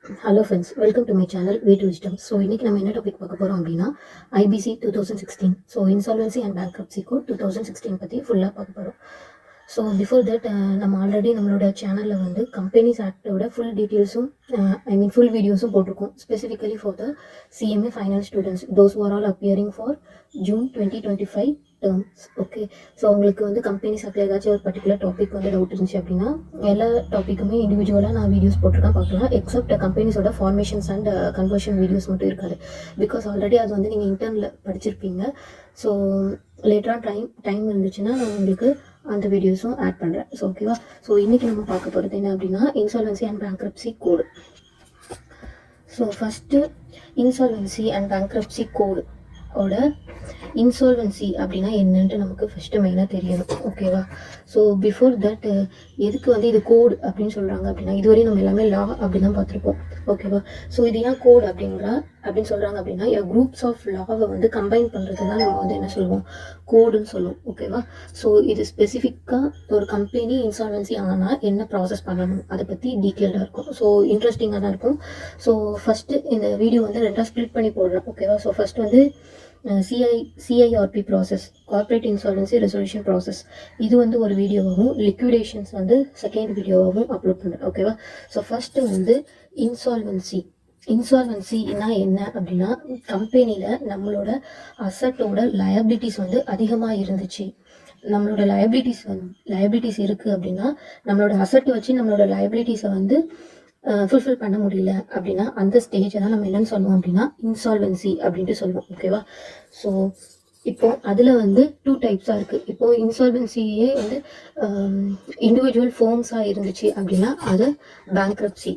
Hello friends, welcome to my channel Way to Wisdom. So இன்னைக்கு நம்ம என்ன topic பார்க்க போறோம் அப்படின்னா IBC 2016. So insolvency and bankruptcy code 2016 பற்றி ஃபுல்லாக பார்க்க போகிறோம். ஸோ பிஃபோர் தட் நம்ம ஆல்ரெடி நம்மளோட சேனலில் வந்து கம்பெனிஸ் ஆக்டோட ஃபுல் டீட்டெயில்ஸும் ஃபுல் வீடியோஸும் போட்டிருக்கோம். Specifically for the CMA final students those are all appearing for June 2025 terms. Okay, so உங்களுக்கு வந்து கம்பெனிஸ் ஆக்டில் ஏதாச்சும் ஒரு பர்டிகுலர் டாபிக் வந்து டவுட் இருந்துச்சு அப்படின்னா எல்லா டாப்பிக்குமே இண்டிவிஜுவலாக நான் வீடியோஸ் போட்டிருக்கேன், பார்க்கலாம். எக்ஸப்ட் கம்பெனிஸோட ஃபார்மேஷன்ஸ் அண்ட் கன்வர்ஷன் வீடியோஸ் மட்டும் இருக்காது. பிகாஸ் ஆல்ரெடி அது வந்து நீங்கள் இன்டர்னில் படிச்சிருப்பீங்க. ஸோ லேட்டராக டைம் இருந்துச்சுன்னா நான் உங்களுக்கு அந்த வீடியோஸும் ஆட் பண்ணுறேன். ஸோ ஓகேவா. ஸோ இன்றைக்கி நம்ம பார்க்க போகிறது என்ன அப்படின்னா insolvency and bankruptcy code. So first insolvency and bankruptcy code ஓட இன்சால்வன்சி அப்படின்னா என்னன்ட்டு நமக்கு ஃபஸ்ட்டு மெயினாக தெரியணும். ஓகேவா. ஸோ பிஃபோர் தட் எதுக்கு வந்து இது கோடு அப்படின்னு சொல்கிறாங்க அப்படின்னா, இதுவரையும் நம்ம எல்லாமே லா அப்படின்னு தான் பார்த்துருப்போம். ஓகேவா. ஸோ இது ஏன் கோட் அப்படின்னு சொல்கிறாங்க அப்படின்னா, குரூப்ஸ் ஆஃப் லாவை வந்து கம்பைன் பண்ணுறது தான் நம்ம வந்து என்ன சொல்லுவோம், கோடுன்னு சொல்லுவோம். ஓகேவா. ஸோ இது ஸ்பெசிஃபிக்காக ஒரு கம்பெனி இன்சால்வன்சி ஆனால் என்ன ப்ராசஸ் பண்ணணும் அதை பற்றி டீட்டெயில்டாக இருக்கும். ஸோ இன்ட்ரெஸ்டிங்காக தான் இருக்கும். ஸோ ஃபஸ்ட்டு இந்த வீடியோ வந்து ரெண்டாக ஸ்ப்ளிட் பண்ணி போடுறேன். ஓகேவா. ஸோ ஃபஸ்ட் வந்து CIRP process, corporate insolvency resolution process, இது வந்து ஒரு வீடியோவாகவும் லிக்விடேஷன்ஸ் வந்து செகண்ட் வீடியோவாகவும் அப்லோட் பண்ணுறேன். ஓகேவா. ஸோ ஃபஸ்ட்டு வந்து இன்சால்வன்சினா என்ன அப்படின்னா, கம்பெனியில் நம்மளோட அசட்டோட லயபிலிட்டிஸ் வந்து அதிகமாக இருந்துச்சு. நம்மளோட லயபிலிட்டிஸ் இருக்குது அப்படின்னா, நம்மளோட அசட்டை வச்சு நம்மளோட லயபிலிட்டிஸை வந்து ஃபுல்ஃபில் பண்ண முடியல அப்படின்னா அந்த ஸ்டேஜை தான் நம்ம என்னென்னு சொல்லுவோம் அப்படின்னா இன்சால்வன்சி அப்படின்ட்டு சொல்லுவோம். ஓகேவா. ஸோ இப்போ அதில் வந்து 2 டைப்ஸாக இருக்குது. இப்போது இன்சால்வன்சியே வந்து இண்டிவிஜுவல் ஃபோர்ம்ஸாக இருந்துச்சு அப்படின்னா அது பேங்க்ரப்சி,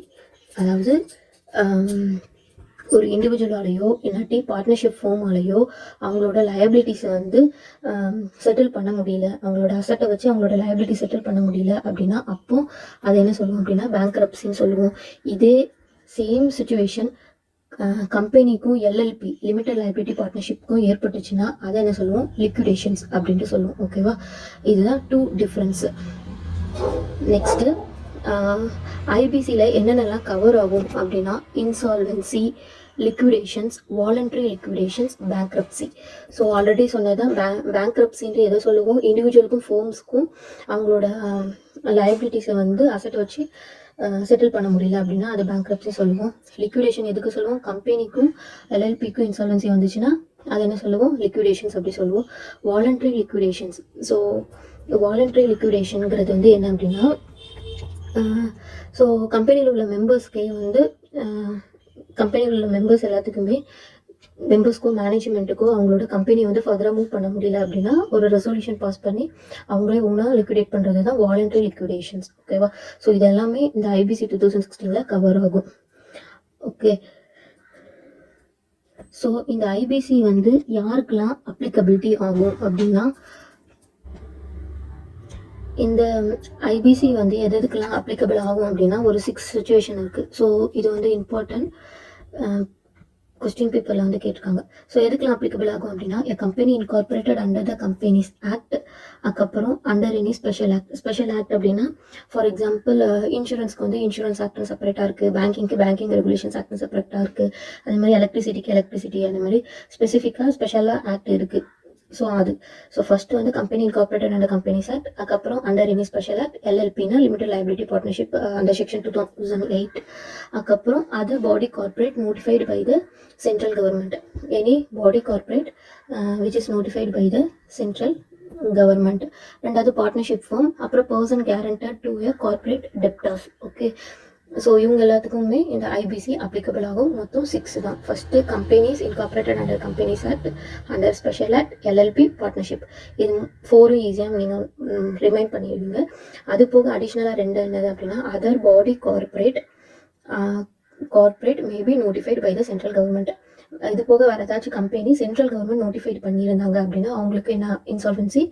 அதாவது ஒரு இண்டிவிஜுவலாலேயோ இல்லாட்டி பார்ட்னர்ஷிப் ஃபார்மாலேயோ அவங்களோட லயபிலிட்டிஸை வந்து செட்டில் பண்ண முடியல, அவங்களோட அசட்டை வச்சு அவங்களோட லயபிலிட்டி செட்டில் பண்ண முடியல அப்படின்னா அப்போ அதை என்ன சொல்லுவோம் அப்படின்னா பேங்க்ரப்சின்னு சொல்லுவோம். இதே சேம் சுச்சுவேஷன் கம்பெனிக்கும் எல்எல்பி லிமிடெட் லைபிலிட்டி பார்ட்னர்ஷிப்புக்கும் ஏற்பட்டுச்சுன்னா அதை என்ன சொல்லுவோம், லிக்விடேஷன்ஸ் அப்படின்ட்டு சொல்லுவோம். ஓகேவா. இதுதான் 2 டிஃப்ரென்ஸு. நெக்ஸ்ட்டு ஐபிசியில் என்னென்னலாம் கவர் ஆகும் அப்படின்னா insolvency, liquidations, voluntary liquidations, bankruptcy. So already சொன்னதான் பேங்க்ரப்சின்ட்டு எதை சொல்லுவோம், இண்டிவிஜுவலுக்கும் ஃபோர்ம்ஸ்க்கும் அவங்களோட லயபிலிட்டிஸை வந்து அசட்டை வச்சு செட்டில் பண்ண முடியல அப்படின்னா அது பேங்க்ரப்சி சொல்லுவோம். லிக்விடேஷன் எதுக்கு சொல்லுவோம், கம்பெனிக்கும் எல்எல்பிக்கும் இன்சால்வன்சி வந்துச்சுன்னா அது என்ன சொல்லுவோம், லிக்விடேஷன்ஸ் அப்படி சொல்லுவோம். வாலண்ட்ரி லிக்விடேஷன்ஸ். ஸோ வாலண்ட்ரி லிக்விடேஷனுங்கிறது வந்து என்ன அப்படின்னா, ஸோ கம்பெனியில் உள்ள மெம்பர்ஸ்க்கே வந்து கம்பெனியில் உள்ள மெம்பர்ஸ் எல்லாத்துக்குமே மெம்பர்ஸ்க்கோ மேனேஜ்மெண்ட்டுக்கோ அவங்களோட கம்பெனியை வந்து ஃபர்தராக மூவ் பண்ண முடியல அப்படின்னா ஒரு ரெசல்யூஷன் பாஸ் பண்ணி அவங்களே ஓனாக லிக்விடேட் பண்ணுறது தான் வாலண்ட்ரி லிக்விடேஷன்ஸ். ஓகேவா. ஸோ இது எல்லாமே இந்த ஐபிசி 2016 கவர் ஆகும். ஓகே. ஸோ இந்த ஐபிசி வந்து யாருக்கெல்லாம் அப்ளிகபிலிட்டி ஆகும் அப்படின்னா, இந்த ஐபிசி வந்து எதுக்கெல்லாம் அப்ளிகபிள் ஆகும் அப்படின்னா ஒரு 6 சுச்சுவேஷன் இருக்குது. ஸோ இது வந்து இம்பார்ட்டன்ட் கொஸ்டின் பேப்பரில் வந்து கேட்டிருக்காங்க. ஸோ எதுக்கெல்லாம் அப்ளிகபிள் ஆகும் அப்படின்னா, a company incorporated under the companies act, அதுக்கப்புறம் அண்டர் எனி ஸ்பெஷல் ஆக்ட் அப்படின்னா ஃபார் எக்ஸாம்பிள் இன்சூரன்ஸ்க்கு வந்து இன்சூரன்ஸ் ஆக்ட்னு செப்பரேட்டாக இருக்குது, பேங்கிங் ரெகுலேஷன்ஸ் ஆக்ட்னு செப்பரேட்டாக இருக்குது, அதே மாதிரி எலக்ட்ரிசிட்டி அந்த மாதிரி ஸ்பெசிஃபிக்காக ஸ்பெஷலாக ஆக்ட் இருக்குது. ஸோ ஃபர்ஸ்ட் வந்து company incorporated under companies act, அதுக்கப்புறம் அண்டர் எனி ஸ்பெஷல் ஆக்ட், எல்எல்பினா limited liability partnership under section 2008, அதுக்கப்புறம் other body corporate notified by the central government, any body corporate which is notified by the central government. ரெண்டாவது partnership form, அப்புறம் person guaranteed to a corporate debtors. Okay. So இவங்க எல்லாத்துக்குமே இந்த IBC applicable ஆகும். மொத்தம் 6 தான். First companies incorporated under companies act, under special act, LLB, partnership. இது 4 ஈஸியாக நீங்கள் ரிமைண்ட் பண்ணிடுவீங்க. அது போக அடிஷ்னலாக 2 என்னது அப்படின்னா other body corporate maybe notified by the central government. இது போக வேறு ஏதாச்சும் கம்பெனி சென்ட்ரல் கவர்மெண்ட் நோட்டிஃபைடு பண்ணியிருந்தாங்க அப்படின்னா அவங்களுக்கு என்ன இன்சால்வன்சி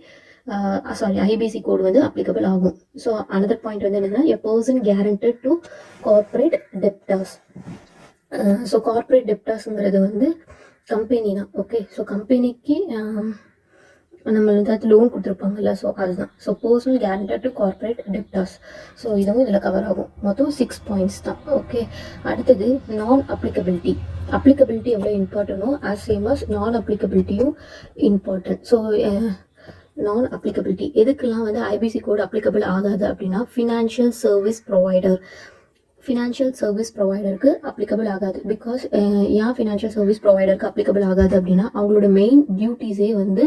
ஐபிசி கோடு வந்து அப்ளிகபிள் ஆகும். ஸோ அனதர் பாயிண்ட் வந்து என்னன்னா a person guaranteed to corporate debtors. So corporate டெப்டர்ஸுங்கிறது வந்து கம்பெனி தான். ஓகே. ஸோ கம்பெனிக்கு நம்ம ஏதாவது லோன் கொடுத்துருப்பாங்கல்ல, ஸோ அதுதான். So personal guarantor to corporate debtors. So இதுவும் இதில் கவர் ஆகும். மொத்தம் 6 பாயிண்ட்ஸ் தான். ஓகே, அடுத்தது நான் அப்ளிகபிலிட்டி. அப்ளிகபிலிட்டி எவ்வளோ இம்பார்ட்டனோ ஆஸ் சேம் அஸ் நான் அப்ளிகபிலிட்டியும் இம்பார்ட்டன்ட். ஸோ நான் அப்ளிகபிலிட்டி எதுக்கெல்லாம் வந்து ஐபிசி கோட் அப்ளிகபிள் ஆகாது அப்படின்னா, ஃபினான்ஷியல் சர்வீஸ் ப்ரொவைடருக்கு அப்ளிகபிள் ஆகாது. பிகாஸ் ஏன் ஃபினான்ஷியல் சர்வீஸ் ப்ரொவைடருக்கு அப்ளிகபிள் ஆகாது அப்படின்னா, அவங்களோட மெயின் டியூட்டிஸே வந்து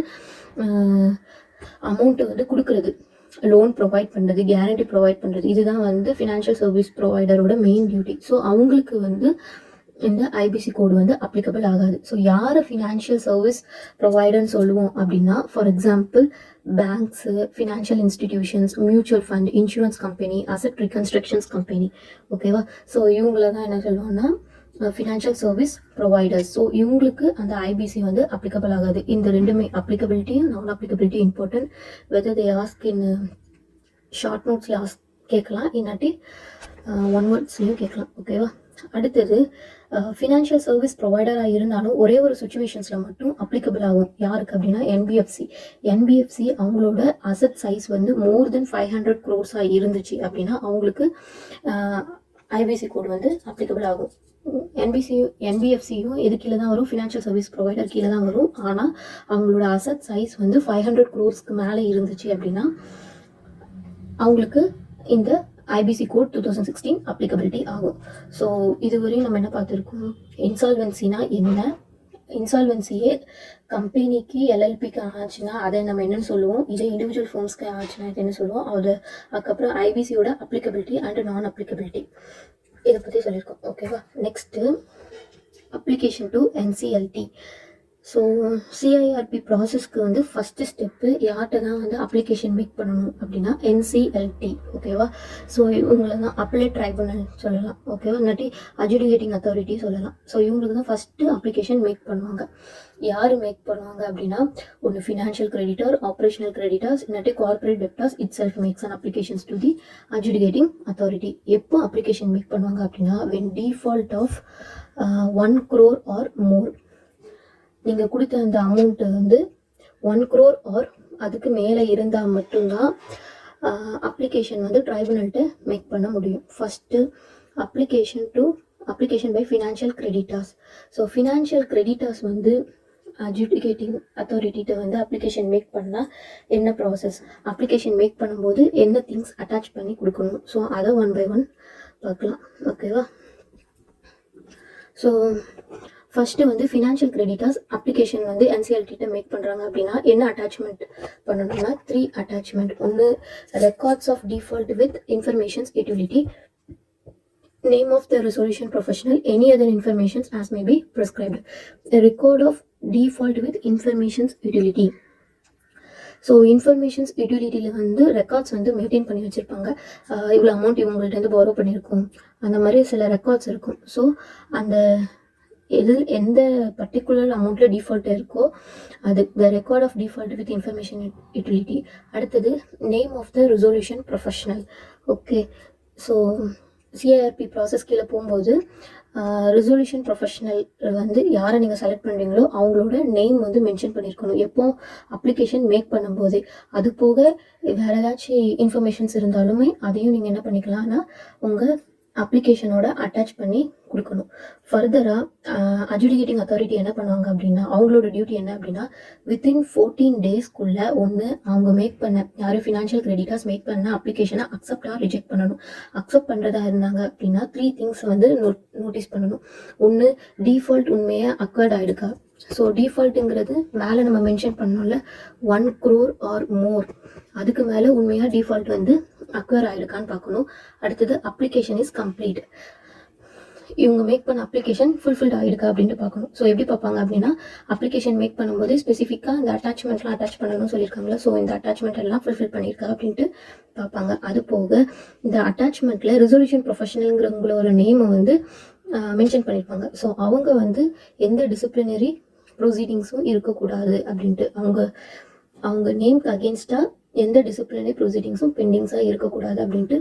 அமௌண்ட்டு வந்து கொடுக்குறது, லோன் ப்ரொவைட் பண்ணுறது, கேரண்டி ப்ரொவைட் பண்ணுறது, இதுதான் வந்து ஃபினான்ஷியல் சர்வீஸ் ப்ரொவைடரோட மெயின் டியூட்டி. ஸோ அவங்களுக்கு வந்து இந்த ஐபிசி கோடு வந்து அப்ளிகபிள் ஆகாது. ஸோ யாரை ஃபினான்ஷியல் சர்வீஸ் ப்ரொவைடர்னு சொல்லுவோம் அப்படின்னா, for example banks, financial institutions, mutual fund, insurance company, asset reconstructions company. ஓகேவா? ஸோ இவங்கள தான் என்ன சொல்லுவோம்னா ஃபினான்ஷியல் சர்வீஸ் ப்ரொவைடர்ஸ். ஸோ இவங்களுக்கு அந்த ஐபிசி வந்து அப்ளிகபிள் ஆகாது. இந்த ரெண்டுமே அப்ளிகபிலிட்டியும் non applicability important. Whether they ask in short நோட்ஸில் கேட்கலாம், இல்லாட்டி ஒன் வேர்ட்ஸ்லையும் கேட்கலாம். ஓகேவா? அடுத்தது ஃபினான்ஷியல் சர்வீஸ் ப்ரொவைடராக இருந்தாலும் ஒரே ஒரு சுச்சுவேஷன்ஸில் மட்டும் அப்ளிகபிள் ஆகும். யாருக்கு அப்படின்னா என்பிஎஃப்சி அவங்களோட அசட் சைஸ் வந்து மோர் தென் 500 crores இருந்துச்சு அப்படின்னா அவங்களுக்கு ஐபிசி கோடு வந்து அப்ளிகபிள் ஆகும். என்பிஎஃப்சியும் எது கீழே தான் வரும், ஃபினான்ஷியல் சர்வீஸ் ப்ரொவைடர் கீழே தான் வரும். ஆனால் அவங்களோட அசட் சைஸ் வந்து 500 crores மேலே இருந்துச்சு அப்படின்னா அவங்களுக்கு இந்த ஐபிசி கோட் 2016 அப்ளிகபிலிட்டி ஆகும். ஸோ இதுவரையும் நம்ம என்ன பார்த்துருக்கோம், இன்சால்வென்சினா என்ன, இன்சால்வென்சியே கம்பெனிக்கு எல்எல்பிக்கு ஆச்சுன்னா அதை நம்ம என்னன்னு சொல்லுவோம், இதே இண்டிவிஜுவல் ஃபார்ம்ஸ்க்கு ஆச்சுன்னா இது என்ன சொல்லுவோம், அதுக்கப்புறம் ஐபிசியோட அப்ளிகபிலிட்டி அண்ட் நான் அப்ளிகபிலிட்டி இதை பற்றி சொல்லியிருக்கோம். ஓகேவா? Next application to NCLT. So CIRP ப்ராசஸ்க்கு வந்து ஃபஸ்ட்டு ஸ்டெப்பு யார்கிட்ட தான் வந்து அப்ளிகேஷன் மேக் பண்ணணும் அப்படின்னா என்சிஎல்டி. ஓகேவா? ஸோ இவங்களை தான் அப்ளேட் ட்ரைபுனல் சொல்லலாம். ஓகேவா? இல்லாட்டி அட்ஜுடிகேட்டிங் அத்தாரிட்டி சொல்லலாம். ஸோ இவங்களுக்கு தான் ஃபஸ்ட்டு அப்ளிகேஷன் மேக் பண்ணுவாங்க. யார் மேக் பண்ணுவாங்க அப்படின்னா, ஒன்று ஃபினான்ஷியல் கிரெடிட்டர், ஆப்ரேஷனல் கிரெடிட்டர்ஸ், இல்லாட்டி corporate debtors itself makes an applications to the adjudicating authority. எப்போ அப்ளிகேஷன் மேக் பண்ணுவாங்க அப்படின்னா, when default of 1 crore or more. நீங்கள் கொடுத்த அந்த அமௌண்ட்டு வந்து 1 crore ஆர் அதுக்கு மேலே இருந்தால் மட்டும்தான் அப்ளிகேஷன் வந்து ட்ரைபுனல்கிட்ட மேக் பண்ண முடியும். First application by financial creditors. So financial creditors வந்து அட்ஜுடிகேட்டிங் அத்தாரிட்டிகிட்ட வந்து அப்ளிகேஷன் மேக் பண்ணால் என்ன ப்ராசஸ், அப்ளிகேஷன் மேக் பண்ணும்போது என்ன திங்ஸ் அட்டாச் பண்ணி கொடுக்கணும், ஸோ அதை 1 by 1 பார்க்கலாம். ஓகேவா? ஸோ ஃபஸ்ட்டு வந்து ஃபினான்ஷியல் கிரெடிட்டர்ஸ் அப்ளிகேஷன் வந்து என்சிஎல்டிகிட்ட மேக் பண்ணுறாங்க அப்படின்னா என்ன அட்டாச்மெண்ட் பண்ணணும்னா 3 அட்டாச்மெண்ட். ஒன்று records of default with informations utility, name of the resolution professional, any other informations as may be prescribed. Record of default with informations utility. So informations யூட்டிலிட்டியில் வந்து records வந்து maintain பண்ணி வச்சுருப்பாங்க. இவ்வளோ அமௌண்ட் இவங்கள்ட்ட borrow பண்ணியிருக்கோம், அந்த மாதிரி சில ரெக்கார்ட்ஸ் இருக்கும். ஸோ அந்த எந்த பர்டிகுலர் அமௌண்ட்டில் டிஃபால்ட் இருக்கோ அது the record of default with information utility. அடுத்தது name of the resolution professional. Okay, so CIRP process கீழே போகும்போது ரெசல்யூஷன் ப்ரொஃபஷனல் வந்து யாரை நீங்கள் செலக்ட் பண்ணுறீங்களோ அவங்களோட நேம் வந்து மென்ஷன் பண்ணியிருக்கணும் எப்போ அப்ளிகேஷன் மேக் பண்ணும்போதே. அது போக வேறு ஏதாச்சும் இன்ஃபர்மேஷன்ஸ் இருந்தாலுமே அதையும் நீங்கள் என்ன பண்ணிக்கலாம்னா உங்கள் அப்ளிகேஷனோட அட்டாச் பண்ணி கொடுக்கணும். ஃபர்தராக அட்ஜுடிகேட்டிங் அத்தாரிட்டி என்ன பண்ணுவாங்க அப்படின்னா, அவங்களோட டியூட்டி என்ன அப்படின்னா, வித்தின் 14 daysக்குள்ளே ஒன்று அவங்க மேக் பண்ண யாரும் ஃபினான்ஷியல் கிரெடிட்டர்ஸ் மேக் பண்ண அப்ளிகேஷனை அக்செப்டாக ரிஜெக்ட் பண்ணணும். அக்செப்ட் பண்ணுறதா இருந்தாங்க அப்படின்னா 3 things வந்து நோட்டீஸ் பண்ணணும். ஒன்று, டிஃபால்ட் உண்மையாக அக்வர்ட் ஆகிடுக்கா. ஸோ டிஃபால்ட்டுங்கிறது மேலே நம்ம மென்ஷன் பண்ணோம்ல 1 crore ஆர் மோர், அதுக்கு மேலே உண்மையாக டிஃபால்ட் வந்து அக்வயர் ஆகிருக்கான்னு பார்க்கணும். அடுத்தது அப்ளிகேஷன் இஸ் கம்ப்ளீட், இவங்க மேக் பண்ண அப்ளிகேஷன் ஃபுல்ஃபில்ட் ஆகிருக்கா அப்படின்ட்டு பார்க்கணும். ஸோ எப்படி பார்ப்பாங்க அப்படின்னா, அப்ளிகேஷன் மேக் பண்ணும்போது ஸ்பெசிஃபிக்காக இந்த அட்டாச்மெண்ட்லாம் அட்டாச் பண்ணணும்னு சொல்லியிருக்காங்களா, ஸோ இந்த அட்டாச்மெண்ட் எல்லாம் ஃபுல்ஃபில் பண்ணியிருக்கா அப்படின்ட்டு பார்ப்பாங்க. அது போக இந்த அட்டாச்மெண்ட்டில் ரெசல்யூஷன் ப்ரொஃபஷனலுங்கிறவங்களோட நேமை வந்து மென்ஷன் பண்ணியிருப்பாங்க. ஸோ அவங்க வந்து எந்த டிசிப்ளினரி ப்ரொசீடிங்ஸும் இருக்கக்கூடாது அப்படின்ட்டு, அவங்க நேம்க்கு அகேன்ஸ்டாக எந்த டிசிப்ளினரி ப்ரொசீடிங்ஸும் பெண்டிங்ஸாக இருக்கக்கூடாது அப்படின்ட்டு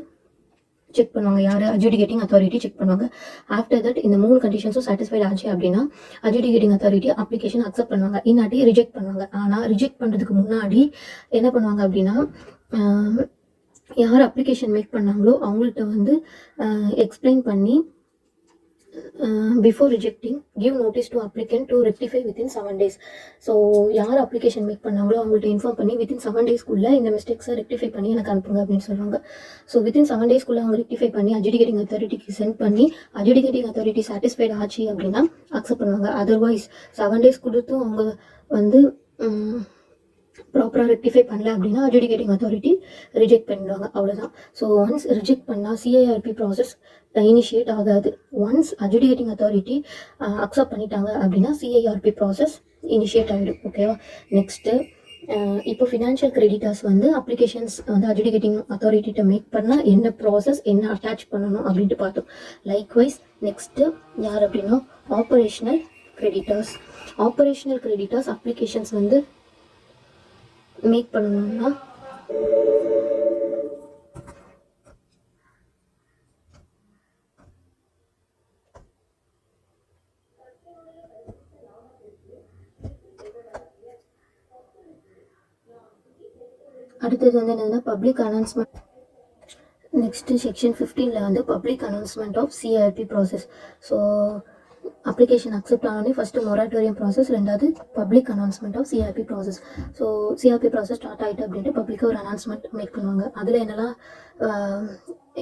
செக் பண்ணுவாங்க. யார்? அட்ஜுடிகேட்டிங் அத்தாரிட்டி செக் பண்ணுவாங்க. ஆஃப்டர் தட் இந்த 3 கண்டிஷன்ஸும் சாட்டிஸ்ஃபைட் ஆச்சு அப்படின்னா அட்ஜுடிகேட்டிங் அத்தாரிட்டி அப்ளிகேஷன் அக்செப்ட் பண்ணுவாங்க. இன்னாட்டி ரிஜெக்ட் பண்ணுவாங்க. ஆனால் ரிஜெக்ட் பண்ணுறதுக்கு முன்னாடி என்ன பண்ணுவாங்க அப்படின்னா, யார் அப்ளிகேஷன் மேக் பண்ணாங்களோ அவங்கள்ட்ட வந்து எக்ஸ்பிளைன் பண்ணி before rejecting give notice to applicant to rectify within 7 days. So யார் அப்ளிகேஷன் மேக் பண்ணாங்களோ அவங்கள்ட்ட இன்ஃபார்ம் பண்ணி வித்தின் 7 daysக்குள்ளே இந்த மிஸ்டேக்ஸை ரெக்டிஃபை பண்ணி எனக்கு அனுப்புங்க அப்படின்னு சொல்லுவாங்க. ஸோ வித்தின் 7 daysக்குள்ளே அவங்க ரெக்டிஃபை பண்ணி அட்ஜுடிகேட்டிங் அத்தாரிட்டிக்கு சென்ட் பண்ணி அட்ஜுடிகேட்டிங் அத்தாரிட்டி சாட்டிஸ்ஃபைட் ஆச்சு அப்படின்னா அக்செப்ட் பண்ணுவாங்க. அதர்வைஸ் 7 days கொடுத்தும் அவங்க வந்து ப்ராப்பராக ரெக்டிஃபை பண்ணல அப்படின்னா அட்ஜுடிகேட்டிங் அத்தாரிட்டி ரிஜெக்ட் பண்ணிடுவாங்க. அவ்வளோதான். ஸோ ஒன்ஸ் ரிஜெக்ட் பண்ணால் சிஐஆர்பி ப்ராசஸ் இனிஷியேட் ஆகாது. ஒன்ஸ் அட்ஜுடிகேட்டிங் அத்தாரிட்டி அக்செப்ட் பண்ணிட்டாங்க அப்படின்னா சிஐஆர்பி ப்ராசஸ் இனிஷியேட் ஆகிடும். ஓகேவா? நெக்ஸ்ட்டு இப்போ ஃபினான்ஷியல் கிரெடிட்டர்ஸ் வந்து அப்ளிகேஷன்ஸ் வந்து அட்ஜுடிகேட்டிங் அத்தாரிட்டிகிட்ட மேக் பண்ணால் என்ன ப்ராசஸ், என்ன அட்டாச் பண்ணணும் அப்படின்ட்டு பார்த்தோம். லைக்வைஸ் நெக்ஸ்ட்டு யார் அப்படின்னா operational creditors. Operational creditors applications வந்து மேக் பண்ணணும்னா அடுத்தது வந்து என்னதுன்னா பப்ளிக் அனௌன்ஸ்மெண்ட். நெக்ஸ்ட்டு செக்ஷன் 15 வந்து public announcement of CIRP process. So application accept ஆனோடனே ஃபஸ்ட்டு மொராட்டோரியம் ப்ராசஸ், ரெண்டாவது public announcement of CRP process. So CRP process start ஆகிட்டு அப்படின்ட்டு பப்ளிக்காக ஒரு அனௌன்ஸ்மெண்ட் மேக் பண்ணுவாங்க. அதில் என்னெல்லாம்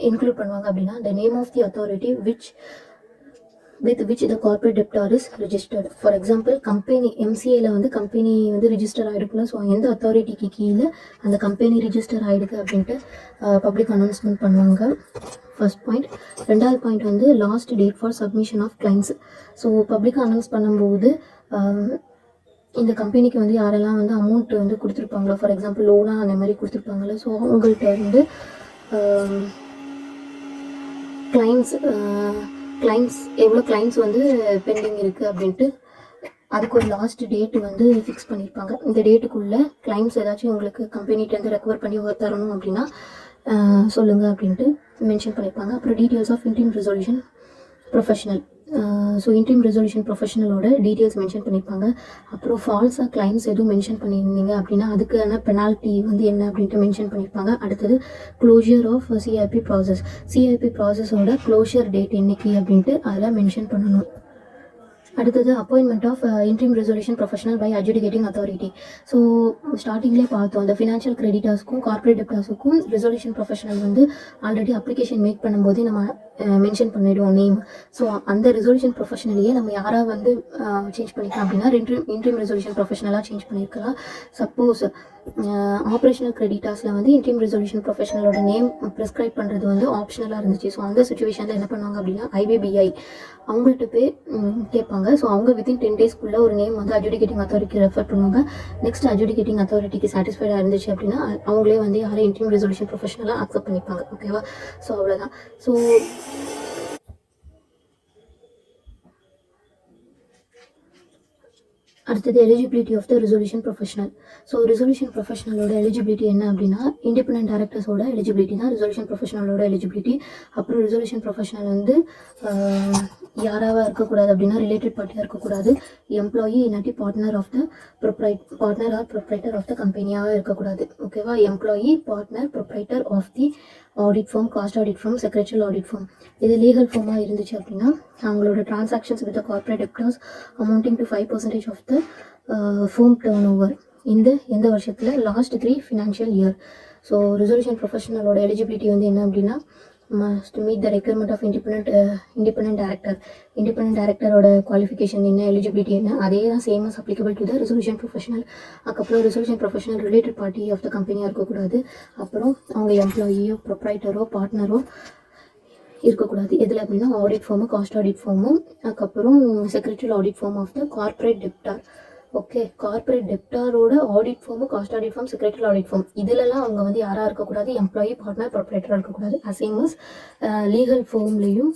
இன்க்ளூட் பண்ணுவாங்க அப்படின்னா the name of the authority with which the corporate debtor is registered. For example, company எம்சிஏல வந்து கம்பெனி வந்து ரிஜிஸ்டர் ஆகிடுக்குல. ஸோ எந்த அத்தாரிட்டிக்கு கீழே அந்த கம்பெனி ரிஜிஸ்டர் ஆகிடுக்கு அப்படின்ட்டு பப்ளிக் அனௌன்ஸ்மெண்ட் பண்ணுவாங்க. First point. ரெண்டாவது பாயிண்ட் வந்து last date for submission of claims. So public announce பண்ணும்போது இந்த கம்பெனிக்கு வந்து யாரெல்லாம் வந்து அமௌண்ட் வந்து கொடுத்துருப்பாங்களோ, ஃபார் எக்ஸாம்பிள் லோனாக அந்த மாதிரி கொடுத்துருப்பாங்களோ, ஸோ அவங்கள்ட்ட வந்து கிளைம்ஸ் எவ்வளோ கிளைம்ஸ் வந்து பெண்டிங் இருக்குது அப்படின்ட்டு அதுக்கு ஒரு லாஸ்ட் டேட் வந்து ஃபிக்ஸ் பண்ணியிருப்பாங்க. இந்த டேட்டுக்குள்ளே கிளைம்ஸ் ஏதாச்சும் உங்களுக்கு கம்பெனிகிட்டேருந்து ரெக்கவர் பண்ணி தரணும் அப்படின்னா சொல்லுங்கள் அப்படின்ட்டு மென்ஷன் பண்ணியிருப்பாங்க. அப்புறம் details of interim resolution professional. So interim resolution ப்ரொஃபஷனலோட டீட்டெயில்ஸ் மென்ஷன் பண்ணியிருப்பாங்க. அப்புறம் ஃபால்ஸாக கிளைம்ஸ் எதுவும் மென்ஷன் பண்ணியிருந்தீங்க அப்படின்னா அதுக்கான பெனால்ட்டி வந்து என்ன அப்படின்ட்டு மென்ஷன் பண்ணியிருப்பாங்க. அடுத்தது closure of CIP process. CIP ப்ராசஸோட க்ளோஷர் டேட் என்னைக்கு அப்படின்ட்டு அதில் மென்ஷன் பண்ணணும். அடுத்தது appointment of interim resolution professional by adjudicating authority. So ஸ்டார்டிங்லேயே பார்த்தோம், அந்த ஃபினான்ஷியல் கிரெடிட்டர்ஸ்க்கும் கார்பரேட் டெப்டர்ஸுக்கும் ரெசல்யூஷன் ப்ரொஃபஷனல் வந்து ஆல்ரெடி அப்ளிகேஷன் மேக் பண்ணும்போதே நம்ம மென்ஷன் பண்ணிவிடுவோம் நேம். ஸோ அந்த ரெசல்யூஷன் ப்ரொஃபஷனலையே நம்ம யாராக வந்து சேஞ்ச் பண்ணிக்கலாம் அப்படின்னா இன்டீம் ரெசல்யூஷன் ப்ரொஃபஷனலாக சேஞ்ச் பண்ணியிருக்கலாம். சப்போஸ் ஆப்ரேஷனல் கிரெடிட்டர்ஸில் வந்து இன்டீம் ரெசல்யூஷன் ப்ரொஃபஷனலோட நேம் ப்ரிஸ்கிரைப் பண்ணுறது வந்து ஆப்ஷனலாக இருந்துச்சு. ஸோ அந்த சுச்சுவேஷனில் என்ன பண்ணுவாங்க அப்படின்னா ஐபிபிஐ அவங்கள்ட்ட போய் கேட்பாங்க. ஸோ அவங்க வித்தின் 10 daysக்குள்ளே ஒரு நேம் வந்து அட்ஜுடிகேட்டிங் அத்தாரிட்டிக்கு ரெஃபர் பண்ணுவாங்க. நெக்ஸ்ட் அட்ஜுடிகேட்டிங் அத்தாரிட்டிக்கு சாட்டிஸ்ஃபைடாக இருந்துச்சு அப்படின்னா அவங்களே வந்து யாரும் இன்டீம் ரெசல்யூஷன் ப்ரொஃபஷனலாக அக்செப்ட் பண்ணிப்பாங்க. ஓகேவா? ஸோ அவ்வளோதான். ஸோ அடுத்தது eligibility of the resolution professional. So resolution ப்ரொஃபஷனலோட எலிஜிபிலிட்டி என்ன அப்படின்னா இண்டிபெண்டன்ட் டைரக்டர்ஸோட எலிஜிபிலிட்டி தான் ரெசல்யூஷன் ப்ரொஃபஷனலோட எலிஜிபிலிட்டி. அப்புறம் ரெசல்யூஷன் ப்ரொஃபஷனல் வந்து யாராக இருக்கக்கூடாது அப்படின்னா ரிலேட்டட் பார்ட்டியாக இருக்கக்கூடாது. எம்ப்ளாயி இல்லாட்டி partner or proprietor of the கம்பெனியாக இருக்கக்கூடாது. ஓகேவா? Employee, partner, proprietor of the audit firm, cost audit firm, secretarial audit firm. இது லீகல் ஃபார்மாக இருந்துச்சு அப்படின்னா அவங்களோட transactions with corporate debtors amounting to 5% of the foam turnover எந்த வருஷத்தில் last 3 financial year. So resolution ப்ரொஃபஷனலோட எலிஜிபிலிட்டி வந்து என்ன அப்படின்னா must meet the requirement of independent director. Independent directorோட குவாலிஃபிகேஷன் என்ன, எலிஜிபிலிட்டி என்ன, அதே தான் same as applicable to the resolution professional. அதுக்கப்புறம் resolution professional related party of the கம்பெனியாக இருக்கக்கூடாது. அப்புறம் அவங்க எம்ப்ளாயியோ, ப்ரொப்ரைட்டரோ, பார்ட்னரோ இருக்கக்கூடாது. எதில் அப்படின்னா audit firm, cost audit firm, அதுக்கப்புறம் secretarial audit firm of the corporate debtor. Okay, corporate டெப்டாரோட audit firm, cost audit firm, secretarial audit firm இதிலெல்லாம் அவங்க வந்து யாராக இருக்கக்கூடாது, எம்ப்ளாயி, பார்ட்னர், ப்ரொப்ரைட்டராக இருக்கக்கூடாது. அசேமஸ் லீகல் ஃபார்ம்லேயும்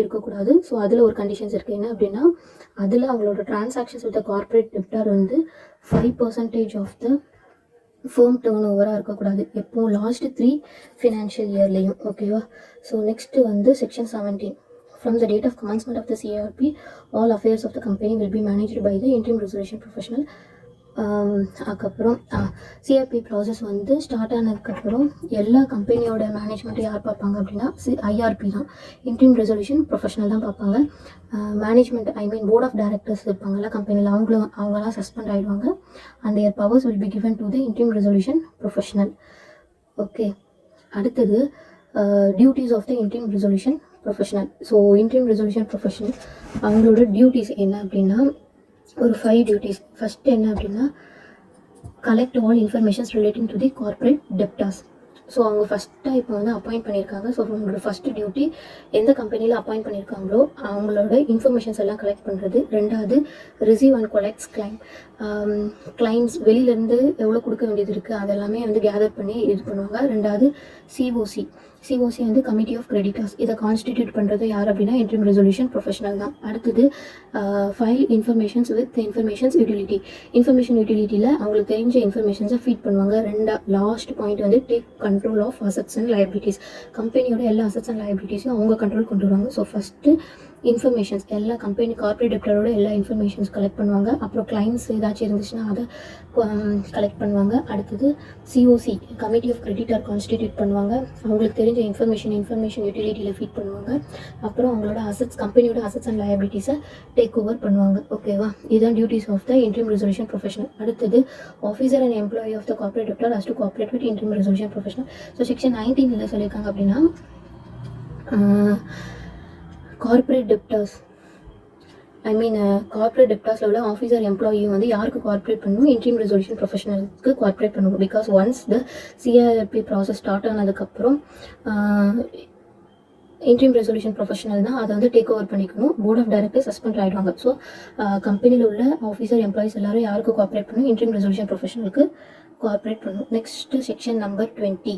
இருக்கக்கூடாது. ஸோ அதில் ஒரு கண்டிஷன்ஸ் இருக்குது. என்ன அப்படின்னா அதில் அவங்களோட டிரான்சாக்ஷன்ஸ் வித் கார்பரேட் டெப்டார் வந்து 5% ஆஃப் த ஃபேம் டேர்ன் ஓவராக இருக்கக்கூடாது, எப்போ லாஸ்ட் 3 ஃபினான்ஷியல் இயர்லேயும். ஓகேவா? ஸோ நெக்ஸ்ட்டு வந்து section 17. From the date of commencement of the CIRP, all affairs of the company will be managed by the interim resolution professional. அதுக்கப்புறம் CRP process வந்து start ஆனதுக்கப்புறம் எல்லா கம்பெனியோட மேனேஜ்மெண்ட்டும் யார் பார்ப்பாங்க அப்படின்னா ஐஆர்பி தான், இன்ட்ரீம் ரெசல்யூஷன் ப்ரொஃபஷனல் தான் பார்ப்பாங்க. மேனேஜ்மெண்ட் போர்ட் ஆஃப் டைரக்டர்ஸ் இருப்பாங்கல்ல கம்பெனியில், அவங்களாம் சஸ்பெண்ட் ஆகிடுவாங்க. And their powers will be given to the interim resolution professional. Okay, அடுத்தது duties of the interim resolution professional. So interim resolution professional அவங்களோட duties என்ன அப்படின்னா ஒரு 5 டியூட்டிஸ். ஃபஸ்ட்டு என்ன அப்படின்னா collect all informations relating to the corporate debtors. So அவங்க ஃபஸ்ட்டாக இப்போ வந்து அப்பாயிண்ட் பண்ணியிருக்காங்க. ஸோ அவங்களோட ஃபஸ்ட்டு டியூட்டி எந்த கம்பெனியில் அப்பாயிண்ட் பண்ணியிருக்காங்களோ அவங்களோட இன்ஃபர்மேஷன்ஸ் எல்லாம் கலெக்ட் பண்ணுறது. ரெண்டாவது ரிசீவ் அண்ட் கொலெக்ட்ஸ் கிளைம்ஸ் வெளியிலேருந்து எவ்வளோ கொடுக்க வேண்டியது இருக்குது அதெல்லாமே வந்து கேதர் பண்ணி இது பண்ணுவாங்க. ரெண்டாவது சிஓசி வந்து கமிட்டி ஆஃப் கிரெடிட்டர்ஸ். இதை கான்ஸ்டிடியூட் பண்ணுறது யார் அப்படின்னா இன்ட்ரீம் ரெசல்யூஷன் ப்ரொஃபஷனல் தான். அடுத்தது file informations with informations utility. Information யூட்டிலிட்டியில் அவங்களுக்கு தெரிஞ்ச இன்ஃபர்மேஷன்ஸை ஃபீட் பண்ணுவாங்க. லாஸ்ட் பாயிண்ட் வந்து take control of assets and liabilities. கம்பெனியோட எல்லா அசட்ஸ் அண்ட் லைபிலிட்டிஸையும் அவங்க கண்ட்ரோல் கொண்டு வருவாங்க. ஸோ ஃபஸ்ட்டு இன்ஃபர்மேஷன்ஸ் எல்லா கம்பெனி கார்பரேட் டெப்டரோட எல்லா இன்ஃபர்மேஷன்ஸ் கலெக்ட் பண்ணுவாங்க. அப்புறம் கிளைம்ஸ் ஏதாச்சும் இருந்துச்சுன்னா அதை கலெக்ட் பண்ணுவாங்க. அடுத்தது COC committee of creditor constitute பண்ணுவாங்க. அவங்களுக்கு தெரிஞ்ச இன்ஃபர்மேஷன் யூட்டிலிட்டியில் ஃபீட் பண்ணுவாங்க. அப்புறம் அவங்களோட அசட்ஸ் கம்பெனியோட அசட்ஸ் அண்ட் லயபிலிட்டிஸை டேக் ஓவர் பண்ணுவாங்க. ஓகேவா? இதுதான் duties of the interim resolution professional. அடுத்தது officer and employee of the corporate debtor has to cooperate with interim resolution professional. So section 19 என்ன சொல்லியிருக்காங்க அப்படின்னா கார்பரேட் டெப்டர்ஸ் கார்பரேட் டெப்டாஸில் உள்ள ஆஃபீஸர் எம்ப்ளாயியும் வந்து யாருக்கு கோஆப்ரேட் பண்ணணும்? இன்ட்ரீம் ரெசல்யூஷன் ப்ரொஃபஷனலுக்கு கோஆப்ரேட் பண்ணணும். Because once the CRP process start ஆனதுக்கப்புறம் இன்ட்ரீம் ரெசல்யூஷன் ப்ரொஃபஷனல் தான் அதை வந்து டேக் ஓவர் பண்ணிக்கணும். போர்ட் ஆஃப் டைரக்டர்ஸ் சஸ்பெண்ட் ஆகிடுவாங்க. ஸோ கம்பெனியில் உள்ள ஆஃபீஸர் எம்ப்ளாயிஸ் எல்லாரும் யாருக்கு கோஆப்ரேட் பண்ணணும்? இன்ட்ரீம் ரெசல்யூஷன் ப்ரொஃபஷனலுக்கு கோஆப்ரேட் பண்ணணும். Next section number 20.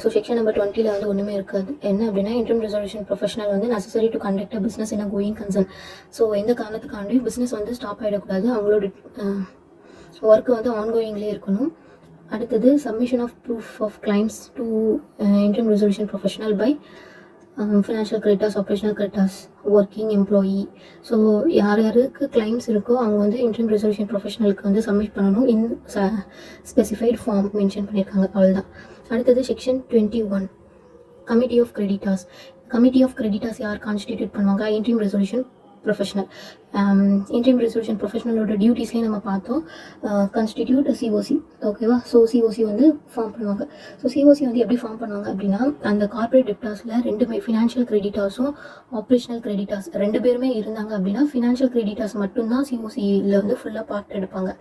So section number 20ல் வந்து ஒன்றுமே இருக்காது. என்ன அப்படின்னா இன்ட்ரீம் ரெசல்யூஷன் ப்ரொஃபஷனல் வந்து necessary to conduct a business in a going concern. So எந்த காரணத்துக்காண்டி பிஸ்னஸ் வந்து ஸ்டாப் ஆகிடக்கூடாது, அவங்களோட ஒர்க்கு வந்து ஆன்கோயிங்லேயே இருக்கணும். அடுத்தது submission of proof of claims to interim resolution professional by financial creditors, operational creditors, working employee. So யார் யாருக்கு கிளைம்ஸ் இருக்கோ அவங்க வந்து இன்ட்ரீம் ரெசல்யூஷன் ப்ரொஃபஷனலுக்கு வந்து சப்மிட் பண்ணணும். இன் ஸ்பெசிஃபைட் ஃபார்ம் மென்ஷன் பண்ணியிருக்காங்க, அவ்வளோதான். அடுத்தது section 21 committee of creditors. Committee of creditors யார் கான்ஸ்டிடியூட் பண்ணுவாங்க? Interim resolution professional. Interim resolution ப்ரொஃபஷனலோட டியூட்டிஸ்லேயே நம்ம பார்த்தோம் கான்ஸ்டிடியூட் சிஓசி. ஓகேவா? ஸோ சிஓசி வந்து ஃபார்ம் பண்ணுவாங்க. ஸோ சிஓசி வந்து எப்படி ஃபார்ம் பண்ணுவாங்க அப்படின்னா அந்த கார்பரேட் டெப்டாஸில் ரெண்டுமே ஃபினான்ஷியல் கிரெடிட்டர்ஸும் ஆப்ரேஷனல் கிரெடிட்டர்ஸ் 2 பேருமே இருந்தாங்க அப்படின்னா ஃபினான்ஷியல் கிரெடிட்டர்ஸ் மட்டும்தான் சிஓசியில் வந்து ஃபுல்லாக பார்ட் எடுப்பாங்க,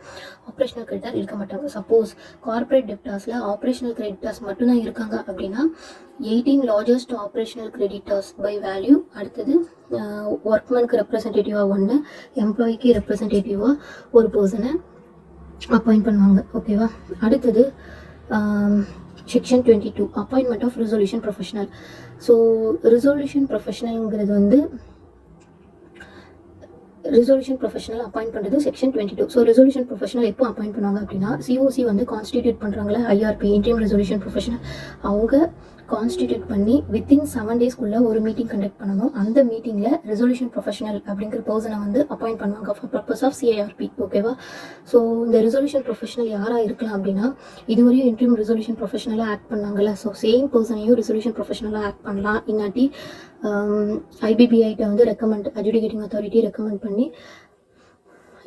ஆப்ரேஷனல் கிரெடிட்டர் இருக்க மாட்டாங்க. சப்போஸ் கார்பரேட் டெப்டாஸில் ஆப்ரேஷனல் கிரெடிட்டர்ஸ் மட்டும்தான் இருக்காங்க அப்படின்னா 18 largest operational creditors by value. அடுத்தது ஒர்க்மேனுக்கு ரெப்ரசன்டேட்டிவாக ஒன்று, எம்ப்ளாய்க்கு ரெப்ரசன்டேட்டிவாக ஒரு பர்சனை அப்பாயிண்ட் பண்ணுவாங்க. ஓகேவா? அடுத்தது section 22 appointment of resolution professional. So resolution ப்ரொஃபஷனல்ங்கிறது வந்து ரெசல்யூஷன் ப்ரொஃபஷனல் அப்பாயிண்ட் பண்ணுறது செக்ஷன் 22. ஸோ ரெசல்யூஷன் ப்ரொஃபஷனல் எப்போ அப்பாயிண்ட் பண்ணுவாங்க அப்படின்னா சிஓசி வந்து கான்ஸ்டிடியூட் பண்ணுறாங்களே ஐஆர்பி இன்ட்ரீம் ரெசல்யூஷன் ப்ரொஃபஷனல், அவங்க கான்ஸ்டிடியூட் பண்ணி வித்தின் 7 டேஸ்க்குள்ளே ஒரு மீட்டிங் கண்டக்ட் பண்ணணும். அந்த மீட்டிங்கில் ரெசல்யூஷன் ப்ரொஃபஷனல் அப்படிங்கிற பர்சனை வந்து அப்பாயிண்ட் பண்ணுவாங்க ஃபார் பர்பஸ் ஆஃப் சிஐஆர்பி. ஓகேவா? ஸோ இந்த ரெசல்யூஷன் ப்ரொஃபஷனல் யாராக இருக்கலாம் அப்படின்னா இதுவரையும் இன்ட்ரீம் ரெசல்யூஷன் ப்ரொஃபஷனலாக ஆக்ட் பண்ணாங்கல்ல, ஸோ சேம் பர்சனையும் ரெசல்யூஷன் ப்ரொஃபஷனலாக ஆக்ட் பண்ணலாம். இன்னாட்டி ஐபிபிஐட்ட வந்து ரெக்கமெண்ட் அட்ஜுடிகேட்டிங் அத்தாரிட்டி ரெக்கமெண்ட் பண்ணி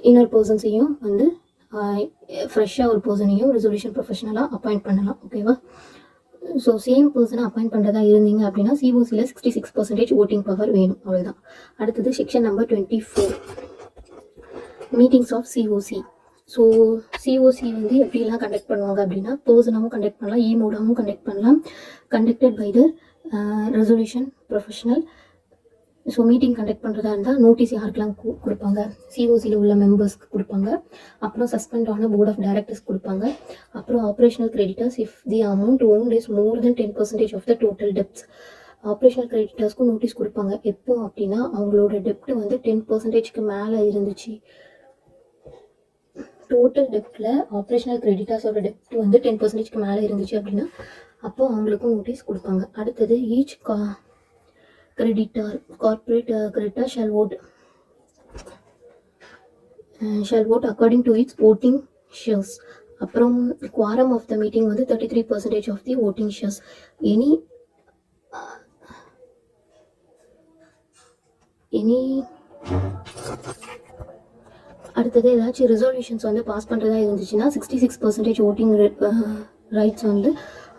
இன்னொரு பர்சன்ஸையும் வந்து ஃப்ரெஷ்ஷாக ஒரு பர்சனையும் ரெசல்யூஷன் ப்ரொஃபஷனலாக அப்பாயிண்ட் பண்ணலாம். ஓகேவா? ஸோ சேம் பர்சனை அப்பாயிண்ட் பண்ணுறதா இருந்தீங்க அப்படின்னா சிஓசியில் 66% ஓட்டிங் பவர் வேணும், அவ்வளோதான். அடுத்தது section number 24 meetings of COC. So COC வந்து எப்படிலாம் கண்டக்ட் பண்ணுவாங்க அப்படின்னா பர்சனாகவும் கண்டக்ட் பண்ணலாம், இமோடாகவும் கண்டக்ட் பண்ணலாம். Conducted by the resolution professional. So meeting conduct பண்ணுறதா இருந்தால் நோட்டீஸ் யாருக்கெல்லாம் கொடுப்பாங்க? சிஓசியில் உள்ள மெம்பர்ஸ்க்கு கொடுப்பாங்க. அப்புறம் சஸ்பெண்ட் ஆன போர்ட் ஆஃப் டைரக்டர்ஸ் கொடுப்பாங்க. அப்புறம் operational creditors if the amount owned is more than 10% of the total debts. Operational கிரெடிட்டர்ஸ்க்கும் நோட்டீஸ் கொடுப்பாங்க. எப்போ அப்படின்னா அவங்களோட டெப்ட் வந்து 10%க்கு மேலே இருந்துச்சு, டோட்டல் டெப்டில் ஆப்ரேஷனல் கிரெடிட்டாஸோட டெப்ட் வந்து 10%க்கு மேலே இருந்துச்சு அப்படின்னா அப்போ அவங்களுக்கும் நோட்டீஸ் கொடுப்பாங்க. அடுத்தது each corporate creditor shall vote according to its voting shares. அப்புறம் quorum of the meeting வந்து 33% of the voting shares. அடுத்தது ஏதாச்சும் ரெசல்யூஷன்ஸ் வந்து பாஸ் பண்ணுறதா இருந்துச்சுன்னா 66% ஓட்டிங் ரைட்ஸ் வந்து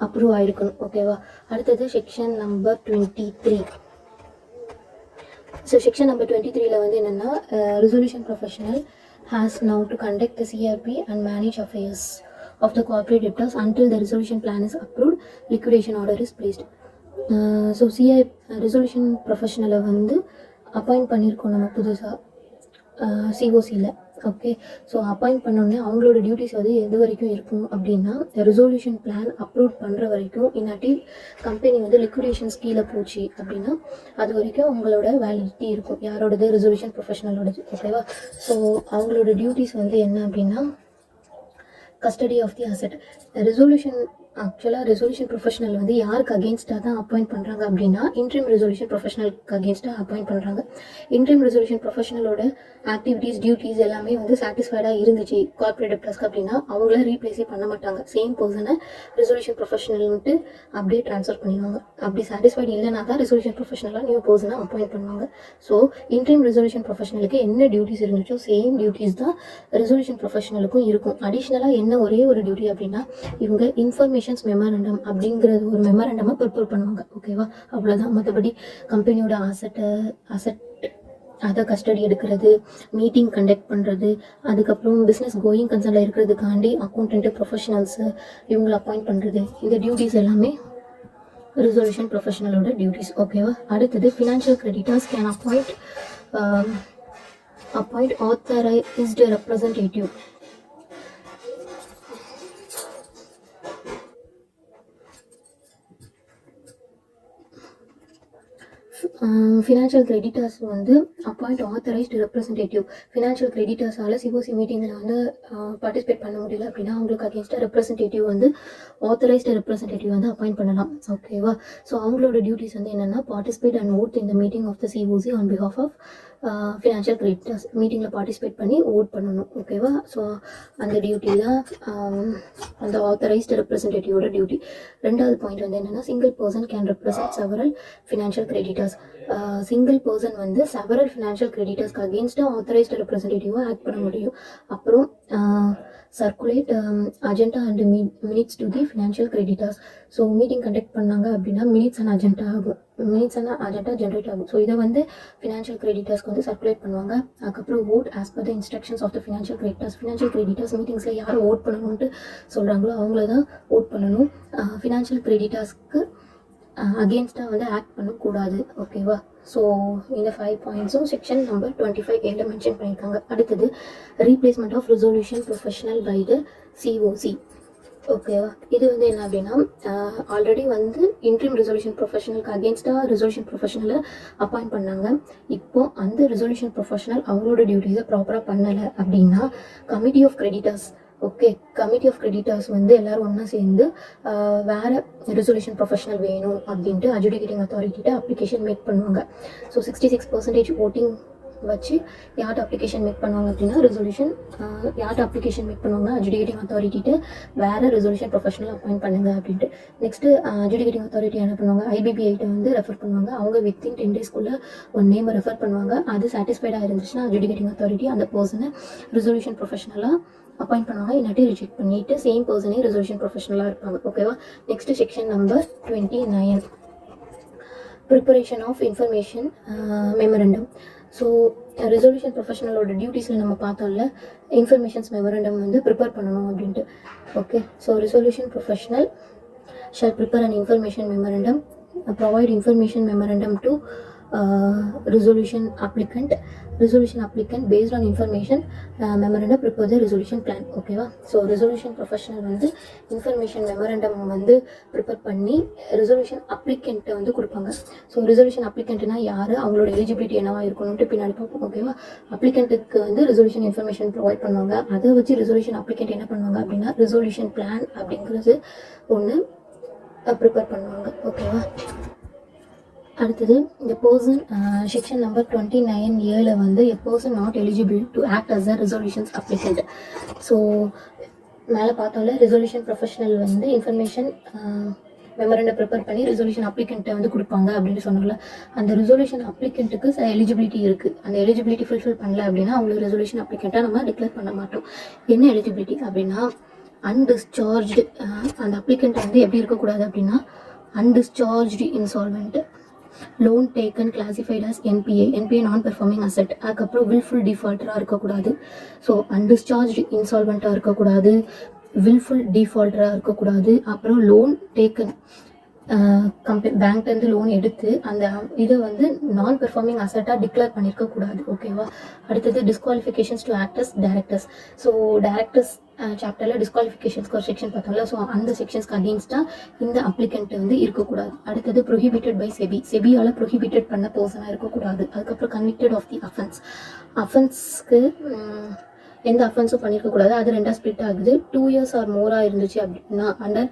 அப்ரூவ் ஆகிருக்கணும். ஓகேவா? அடுத்தது section number 23. So section number 23ல வந்து என்னென்னா resolution professional has now to conduct the CRP and manage affairs of the corporate debtors until the resolution plan is approved, liquidation order is placed. So resolution ப்ரொஃபஷனலை வந்து appoint பண்ணியிருக்கோம் நம்ம புதுசாக சிஓசியில். Okay, so appoint பண்ணோடனே அவங்களோட duties வந்து எது வரைக்கும் இருக்கும் அப்படின்னா ரெசல்யூஷன் பிளான் அப்ரூவ் பண்ணுற வரைக்கும். இன்னாட்டி கம்பெனி வந்து லிக்விடேஷன்ஸ் கீழே போச்சு அப்படின்னா அது வரைக்கும் அவங்களோட வேலிடிட்டி இருக்கும். யாரோடது? ரெசல்யூஷன் ப்ரொஃபஷனலோடது. ஓகேவா? ஸோ அவங்களோட டியூட்டிஸ் வந்து என்ன அப்படின்னா custody of the asset. Resolution professional வந்து யாருக்கு அகேன்ஸ்டாக தான் அப்பாயிண்ட் பண்ணுறாங்க அப்படின்னா இன்ட்ரீம் ரெசல்யூஷன் ப்ரொஃபஷனலுக்கு அகேன்ஸ்டாக அப்பாயிண்ட் பண்ணுறாங்க. இன்ட்ரீம் ரெசல்யூஷன் ப்ரொஃபஷனலோட ஆக்டிவிட்டீஸ் டியூட்டிஸ் எல்லாமே வந்து சாட்டிஸ்ஃபைடாக இருந்துச்சு கார்பரேட் டெப்டர்ஸ்க்கு அப்படின்னா அவங்கள ரீப்ளேஸே பண்ண மாட்டாங்க. சேம் பர்சனை ரெசல்யூஷன் ப்ரொஃபஷனல்ன்ட்டு அப்படியே ட்ரான்ஸ்ஃபர் பண்ணிடுவாங்க. அப்படி சாட்டிஸ்ஃபைடு இல்லைனா தான் ரெசல்யூஷன் ப்ரொஃபஷனலாக நியூ பர்சனை அப்பாயிண்ட் பண்ணுவாங்க. ஸோ இன்ட்ரீம் ரெசல்யூஷன் ப்ரொஃபஷனலுக்கு என்ன டியூட்டிஸ் இருந்துச்சோ சேம் டியூட்டிஸ் தான் ரெசல்யூஷன் ப்ரொஃபஷனலுக்கும் இருக்கும். அடிஷ்னலாக என்ன ஒரே ஒரு டியூட்டி அப்படின்னா இவங்க இன்ஃபர்மேஷன்ஸ் மெமரண்டம் அப்படிங்கிறது ஒரு மெமரண்டமாக ப்ரிப்பேர் பண்ணுவாங்க. ஓகேவா? அவ்வளோதான். மற்றபடி கம்பெனியோட அசெட் அதை கஸ்டடி எடுக்கிறது, மீட்டிங் கண்டக்ட் பண்ணுறது, அதுக்கப்புறம் பிஸ்னஸ் கோயிங் கன்சர்னில் இருக்கிறதுக்காண்டி அக்கௌண்டன்ட்டு ப்ரொஃபஷனல்ஸு இவங்களை அப்பாயிண்ட் பண்ணுறது, இந்த டியூட்டிஸ் எல்லாமே ரெசல்யூஷன் ப்ரொஃபஷனலோட டியூட்டிஸ். ஓகேவா? அடுத்தது financial creditors can appoint authorised representative. Financial creditors வந்து அப்பாயிண்ட் ஆத்தரைஸ்டு ரெப்ரசன்டேட்டிவ். ஃபினான்ஷியல் கிரெடிட்டர்ஸால் சிஓசி மீட்டிங்கில் வந்து பார்ட்டிசிபேட் பண்ண முடியல அப்படின்னா அவங்களுக்கு அகேன்ஸ்டாக ரெப்ரசன்டேட்டிவ் வந்து ஆத்தரைஸ்டு ரெப்ரசன்டேட்டிவ் வந்து அப்பாயிண்ட் பண்ணலாம். ஓகேவா? ஸோ அவங்களோட டியூட்டிஸ் வந்து என்னென்னா பார்ட்டிசிபேட் அண்ட் ஓட் இந்த meeting of the COC on behalf of financial creditors. மீட்டிங்கில் பார்ட்டிசிபேட் பண்ணி ஓட் பண்ணணும். ஓகேவா? ஸோ அந்த டியூட்டி தான் அந்த ஆத்தரைஸ்டு ரெப்ரசன்டேட்டிவோட டியூட்டி. ரெண்டாவது பாயிண்ட் வந்து என்னென்னா single person can represent several financial creditors. Single person வந்து செவரல் ஃபினான்ஷியல் கிரெடிட்டர்ஸ்க்கு அகேன்ஸ்டாக ஆத்தரைஸ்டு ரெப்ரசன்டேட்டிவாக ஆக்ட் பண்ண முடியும். அப்புறம் circulate agenda and minutes to the financial creditors. So meeting conduct பண்ணாங்க அப்படின்னா மினிட்ஸ் அண்ட் அஜெண்டா ஜென்ரேட் ஆகும். ஸோ இதை வந்து ஃபினான்ஷியல் கிரெடிட்டர்ஸ்க்கு வந்து சர்க்குலேட் பண்ணுவாங்க. அதுக்கப்புறம் vote as per the instructions of the financial creditors. Financial creditors மீட்டிங்ஸில் யார் ஓட் பண்ணணும்ட்டு சொல்கிறாங்களோ அவங்கள தான் ஓட் பண்ணணும். ஃபினான்ஷியல் கிரெடிட்டர்ஸ்க்கு அகேன்ஸ்டாக வந்து ஆக்ட் பண்ணக்கூடாது. ஓகேவா? ஸோ இந்த 5 பாயிண்ட்ஸும் செக்ஷன் நம்பர் 25A மென்ஷன் பண்ணியிருக்காங்க. அடுத்தது replacement of resolution professional by the COC. ஓகேவா? இது வந்து என்ன அப்படின்னா ஆல்ரெடி வந்து இன்ட்ரீம் ரெசல்யூஷன் ப்ரொஃபஷனலுக்கு அகேன்ஸ்டாக ரெசல்யூஷன் ப்ரொஃபஷனலை அப்பாயிண்ட் பண்ணாங்க. இப்போ அந்த ரெசல்யூஷன் ப்ரொஃபஷனல் அவங்களோட டியூட்டிஸை ப்ராப்பராக பண்ணலை அப்படின்னா committee of creditors committee of creditors வந்து எல்லாரும் ஒன்றா சேர்ந்து வேறு ரெசல்யூஷன் ப்ரொஃபஷனல் வேணும் அப்படின்ட்டு அட்ஜுடிகேட்டிங் அத்தாரிட்டிகிட்ட அப்ளிகேஷன் மேக் பண்ணுவாங்க. ஸோ 66% ஓட்டிங் வச்சு யார்கிட்ட அப்ளிகேஷன் மேக் பண்ணுவாங்க அப்படின்னா யார்கிட்ட அப்ளிகேஷன் மேக் பண்ணுவாங்கன்னா அட்ஜுடிகேட்டிங் அத்தாரிட்டிகிட்ட வேறு ரெசல்யூஷன் ப்ரொஃபஷனல் அப்பாயிண்ட் பண்ணுங்க அப்படின்ட்டு. நெக்ஸ்ட்டு அட்ஜுடிகேட்டிங் அத்தாரிட்டி என்ன பண்ணுவாங்க? IBBIட்ட வந்து ரெஃபர் பண்ணுவாங்க. அவங்க வித்தின் 10 daysக்குள்ளே ஒரு நேமை ரெஃபர் பண்ணுவாங்க. அது சாட்டிஸ்ஃபைடாக இருந்துச்சுன்னா அட்ஜுடிகேட்டிங் அத்தாரிட்டி அந்த பர்சனை ரெசல்யூஷன் ப்ரொஃபஷனலாக அப்பாயிண்ட் பண்ணுவாங்க. இல்லாட்டி ரிஜெக்ட் பண்ணிவிட்டு சேம் பர்சனே ரெசல்யூஷன் ப்ரொஃபஷனலாக இருப்பாங்க. ஓகேவா? Next section number 29 preparation of information memorandum. So resolution ப்ரொஃபஷனலோட டியூட்டிஸில் நம்ம பார்த்தோம்ல இன்ஃபர்மேஷன்ஸ் மெமரண்டம் வந்து ப்ரிப்பேர் பண்ணணும் அப்படின்ட்டு. Okay, so resolution professional shall prepare an information memorandum, provide information memorandum to resolution applicant based on information memorandum prepare the resolution plan. ஓகேவா? So resolution professional வந்து information memorandum வந்து prepare பண்ணி resolution அப்ளிகண்ட்டை வந்து கொடுப்பாங்க. So resolution அப்ளிகண்ட்னா யார், அவங்களோட eligibility என்னவா இருக்கணும்ட்டு பின்னாடி பார்ப்போம். ஓகேவா? அப்ளிகண்ட்டுக்கு வந்து ரெசல்யூஷன் இன்ஃபர்மேஷன் ப்ரொவைட் பண்ணுவாங்க. அதை வச்சு ரெசல்யூஷன் அப்ளிகண்ட் என்ன பண்ணுவாங்க அப்படின்னா ரெசல்யூஷன் பிளான் அப்படிங்கிறது ஒன்று ப்ரிப்பேர் பண்ணுவாங்க. ஓகேவா? அடுத்தது இந்த பர்சன் செக்ஷன் நம்பர் 29A வந்து a person not eligible to act as a resolutions applicant. So மேலே பார்த்தால ரெசல்யூஷன் ப்ரொஃபஷனல் வந்து இன்ஃபர்மேஷன் மெமரண்டம் ப்ரிப்பேர் பண்ணி ரெசல்யூஷன் அப்ளிகண்ட்டை வந்து கொடுப்பாங்க அப்படின்னு சொன்னால, அந்த ரெசல்யூஷன் அப்ளிகண்ட்டுக்கு சில எலிஜிபிலிட்டி இருக்குது. அந்த எலிஜிபிலிட்டி ஃபுல்ஃபில் பண்ணல அப்படின்னா அவங்களுக்கு ரெசல்யூஷன் அப்ளிகண்ட்டாக நம்ம டிக்ளேர் பண்ண மாட்டோம். என்ன எலிஜிபிலிட்டி அப்படின்னா அன்டிஸ்சார்ஜ்டு, அந்த அப்ளிகண்ட் வந்து எப்படி இருக்கக்கூடாது அப்படின்னா undischarged insolvent, loan taken classified as NPA non performing asset, அதுக்கப்புறம் வில்ஃபுல் டிஃபால்ட்டராக இருக்கக்கூடாது. ஸோ அன்டிஸ்சார்ஜ்டு இன்சால்வெண்ட்டாக இருக்கக்கூடாது, வில்ஃபுல் டிஃபால்ட்டராக இருக்கக்கூடாது, அப்புறம் லோன் டேக்கன் பேங்க்லேருந்து லோன் எடுத்து அந்த இதை வந்து நான் பெர்ஃபார்மிங் அசட்டாக டிக்ளேர் பண்ணியிருக்கக்கூடாது. ஓகேவா? அடுத்தது disqualifications to act as directors. So directors சாப்டரில் டிஸ்குவாலிஃபிகேஷன்ஸ்க்கு ஒரு செக்ஷன் பார்த்தோம்ல, ஸோ அந்த செக்ஷன்ஸ்க்கு அகெயின்ஸ்டாக இந்த அப்ளிகண்ட் வந்து இருக்கக்கூடாது. அடுத்தது ப்ரொஹிபிட்டட் பை செபியால் ப்ரொஹிபிட்டட் பண்ண பர்சனாக இருக்கக்கூடாது. அதுக்கப்புறம் கன்விக்டட் ஆஃப் தி அஃபென்ஸ்க்கு எந்த அஃபென்ஸும் பண்ணியிருக்கக்கூடாது. அது ரெண்டாக ஸ்ப்ளிட் ஆகுது. 2 years ஆர் மோராக இருந்துச்சு அப்படின்னா அண்டர்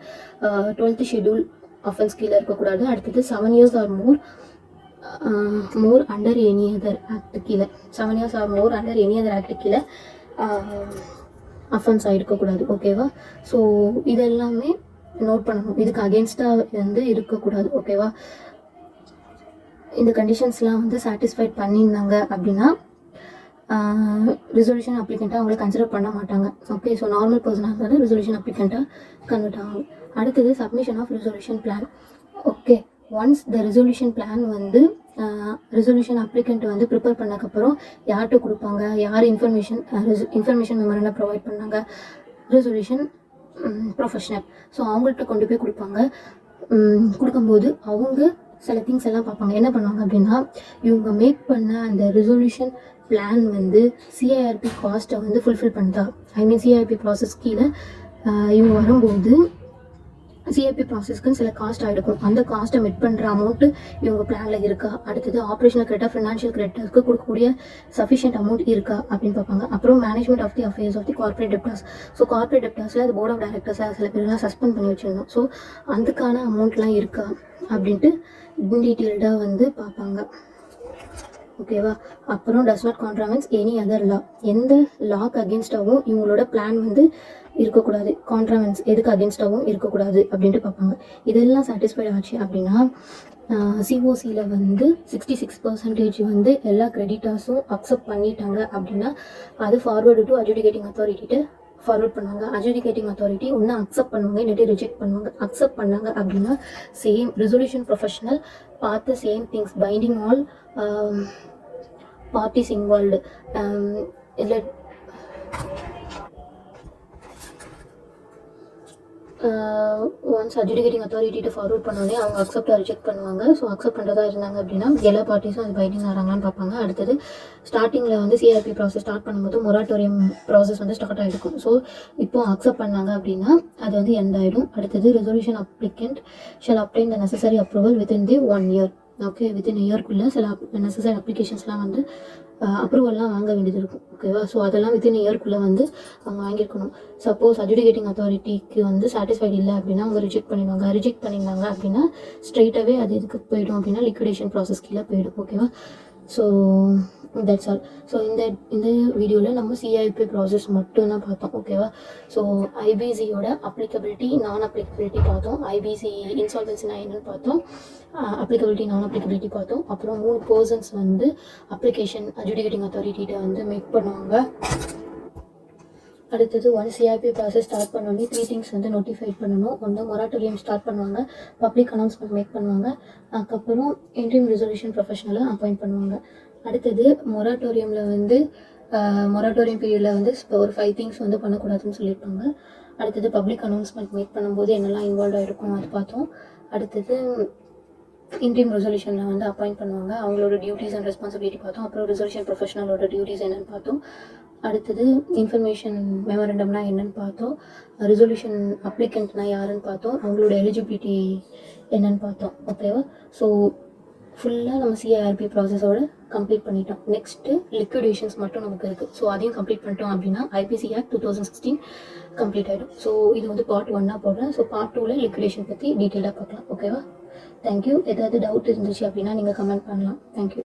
12th ஷெட்யூல் அஃபென்ஸ் கீழே இருக்கக்கூடாது. அடுத்தது 7 years ஆர் மோர் அண்டர் எனி அதர் ஆக்ட் கீழே, 7 years ஆர் மோர் அண்டர் எனி அதர் ஆக்ட் கீழே அஃபென்ஸ் ஆகிருக்கக்கூடாது. ஓகேவா? ஸோ இதெல்லாமே நோட் பண்ணணும். இதுக்கு அகெயின்ஸ்டாக வந்து இருக்கக்கூடாது. ஓகேவா? இந்த கண்டிஷன்ஸ்லாம் வந்து சாட்டிஸ்ஃபைட் பண்ணியிருந்தாங்க அப்படின்னா ரெசல்யூஷன் அப்ளிகண்ட்டாக அவங்களை கன்சிடர் பண்ண மாட்டாங்க. ஓகே, ஸோ நார்மல் பர்சனாக இருந்தாலும் ரெசல்யூஷன் அப்ளிகண்ட்டாக கன்வெர்ட் ஆகும். அடுத்தது submission of resolution plan. Okay, once the resolution plan வந்து ரெசல்யூஷன் அப்ளிகண்ட் வந்து ப்ரிப்பேர் பண்ணக்கப்புறம் யார்கிட்ட கொடுப்பாங்க, யார் இன்ஃபர்மேஷன் மெமரண்டம் ப்ரொவைட் பண்ணாங்க, ரெசல்யூஷன் ப்ரொஃபஷனல். ஸோ அவங்கள்ட்ட கொண்டு போய் கொடுக்கும்போது அவங்க சில திங்ஸ் எல்லாம் பார்ப்பாங்க. என்ன பண்ணுவாங்க அப்படின்னா இவங்க மேக் பண்ண அந்த ரெசல்யூஷன் பிளான் வந்து சிஐஆர்பி காஸ்ட்டை வந்து ஃபுல்ஃபில் பண்ணுதா, சிஐஆர்பி ப்ராசஸ் கீழே இவங்க வரும்போது சிஐபி ப்ராசஸ்க்குன்னு சில காஸ்ட் ஆகிருக்கும். அந்த காஸ்ட்டை மெட் பண்ணுற அமௌண்ட்டு இவங்க பிளானில் இருக்கா, அடுத்தது ஆப்ரேஷனல் கிரெடிட்டாக ஃபினான்ஷியல் கிரெடிட்டர்ஸ்க்கு கொடுக்கக்கூடிய சஃபிஷியன்ட் அமௌண்ட் இருக்கா அப்படின்னு பார்ப்பாங்க. அப்புறம் management of the affairs of the corporate debtors. So corporate டெப்டர்ஸில் அது போர்ட் ஆஃப் டைரக்டர்ஸாக சில பேர்லாம் சஸ்பெண்ட் பண்ணி வச்சுருந்தோம். ஸோ அதுக்கான அமௌண்ட்லாம் இருக்கா அப்படின்ட்டு டீட்டெயில்டாக வந்து பார்ப்பாங்க. ஓகேவா? அப்புறம் டஸ் நாட் கான்ட்ராவென்ஸ் எனி அதர் லா, எந்த லாக்கு அகேன்ஸ்டாகவும் இவங்களோட பிளான் வந்து இருக்கக்கூடாது, கான்ட்ராவென்ஸ் எதுக்கு அகேன்ஸ்டாகவும் இருக்கக்கூடாது அப்படின்ட்டு பார்ப்பாங்க. இதெல்லாம் சாட்டிஸ்ஃபைட் ஆச்சு அப்படின்னா சிஓசியில் வந்து 66% வந்து எல்லா கிரெடிட்டர்ஸும் அக்செப்ட் பண்ணிட்டாங்க அப்படின்னா அது ஃபார்வர்டு டு அட்ஜுடிகேட்டிங் அத்தாரிட்டிகிட்ட ஃபார்வர்ட் பண்ணுவாங்க. அட்ஜுடிகேட்டிங் அத்தாரிட்டி ஒன்று அக்செப்ட் பண்ணுவாங்க, இல்லாட்டி ரிஜெக்ட் பண்ணுவாங்க. அக்செப்ட் பண்ணாங்க அப்படின்னா சேம் ரெசல்யூஷன் ப்ரொஃபஷனல் பார்த்து same things binding all parties involved. இதில் ஒன்ஸ் அட்ஜுடிகேட்டிங் அத்தாரிட்டிகிட்ட ஃபார்வர்ட் பண்ணோடனே அவங்க அக்செப்ட் ரிஜெக்ட் பண்ணுவாங்க. ஸோ அக்செப்ட் பண்ணுறதா இருந்தாங்க அப்படின்னா எல்லா பார்ட்டிஸும் அது பைண்டிங் ஆகிறாங்களான்னு பார்ப்பாங்க. அடுத்தது ஸ்டார்டிங்கில் வந்து சிஆர்பி ப்ராசஸ் ஸ்டார்ட் பண்ணும்போது மொராட்டோரியம் ப்ராசஸ் வந்து ஸ்டார்ட் ஆகிருக்கும். ஸோ இப்போ அக்செப்ட் பண்ணாங்க அப்படின்னா அது வந்து எண்ட் ஆகிடும். அடுத்தது resolution applicant shall obtain the necessary approval within the 1 year. Okay, within இயர்க்குள்ளே சில நெசசரி அப்ளிகேஷன்ஸ்லாம் வந்து அப்ரூவல்லாம் வாங்க வேண்டியது இருக்கும். ஓகேவா? ஸோ அதெல்லாம் வித்தின் இயர்க்குள்ளே வந்து அவங்க வாங்கியிருக்கணும். சப்போஸ் அட்ஜுடிகேட்டிங் அத்தாரிட்டிக்கு வந்து சாட்டிஸ்ஃபைட் இல்லை அப்படின்னா அவங்க ரிஜெக்ட் பண்ணிடுவாங்க. ரிஜெக்ட் பண்ணியிருந்தாங்க அப்படின்னா ஸ்ட்ரெயிட்டாகவே அது எதுக்கு போய்டும் அப்படின்னா லிக்விடேஷன் ப்ராசஸ் கீழே போய்டும். ஓகேவா? So that's all. ஸோ இந்த வீடியோவில் நம்ம சிஐபி ப்ராசஸ் மட்டும்தான் பார்த்தோம். ஓகேவா? ஸோ ஐபிசியோட அப்ளிகபிலிட்டி நான் அப்ளிகபிலிட்டி பார்த்தோம், ஐபிசி இன்சால்வன்சினா என்னன்னு பார்த்தோம், அப்ளிகபிலிட்டி நான் அப்ளிகபிலிட்டி பார்த்தோம். அப்புறம் 3 பர்சன்ஸ் வந்து அப்ளிகேஷன் அட்ஜுடிகேட்டிங் அத்தாரிட்டிகிட்ட வந்து மேக் பண்ணுவாங்க. அடுத்தது ஒன் சிஐபி ப்ராசஸ் ஸ்டார்ட் பண்ணோடனே 3 திங்ஸ் வந்து நோட்டிஃபை பண்ணணும். ஒன்று மொராட்டோரியம் ஸ்டார்ட் பண்ணுவாங்க, பப்ளிக் அனௌன்ஸ்மெண்ட் மேக் பண்ணுவாங்க, அதுக்கப்புறம் இன்டரிம் ரெசல்யூஷன் ப்ரொஃபஷனலை அப்பாயிண்ட் பண்ணுவாங்க. அடுத்தது மொராட்டோரியமில் வந்து மொராட்டோரியம் பீரியடில் வந்து ஒரு 5 திங்ஸ் வந்து பண்ணக்கூடாதுன்னு சொல்லியிருப்பாங்க. அடுத்தது பப்ளிக் அனௌன்ஸ்மெண்ட் மேக் பண்ணும்போது என்னெல்லாம் இன்வால்வ் ஆகிருக்கும் அது பார்த்தோம். அடுத்தது இன்டீம் ரெசல்யூஷனில் வந்து அப்பாயிண்ட் பண்ணுவாங்க. அவங்களோட டியூட்டிஸ் அண்ட் ரெஸ்பான்சிபிலிட்டி பார்த்தோம். அப்புறம் ரெசல்யூஷன் ப்ரொஃபஷனலோட டியூட்டிஸ் என்னென்னு பார்த்தோம். அடுத்தது இன்ஃபர்மேஷன் மெமரண்டம்னா என்னென்னு பார்த்தோம். ரெசல்யூஷன் அப்ளிகண்ட்னா யாருன்னு பார்த்தோம். அவங்களோட எலிஜிபிலிட்டி என்னென்னு பார்த்தோம். ஓகேவா? ஸோ ஃபுல்லாக நம்ம சிஐஆர்பி ப்ராசஸோட கம்ப்ளீட் பண்ணிட்டோம். நெக்ஸ்ட்டு லிக்விடேஷன்ஸ் மட்டும் நமக்கு இருக்குது. ஸோ அதையும் கம்ப்ளீட் பண்ணிட்டோம் அப்படின்னா ஐபிசி ஆக்ட் 2016 கம்ப்ளீட் ஆகிடும். ஸோ இது வந்து பார்ட் 1 போடுறேன். ஸோ பார்ட் 2ல் லிக்விடேஷன் பற்றி டீட்டெயிலாக பார்க்கலாம். ஓகேவா? தேங்க்யூ. ஏதாவது டவுட் இருந்துச்சு அப்படின்னா நீங்கள் கமெண்ட் பண்ணலாம். தேங்க்யூ.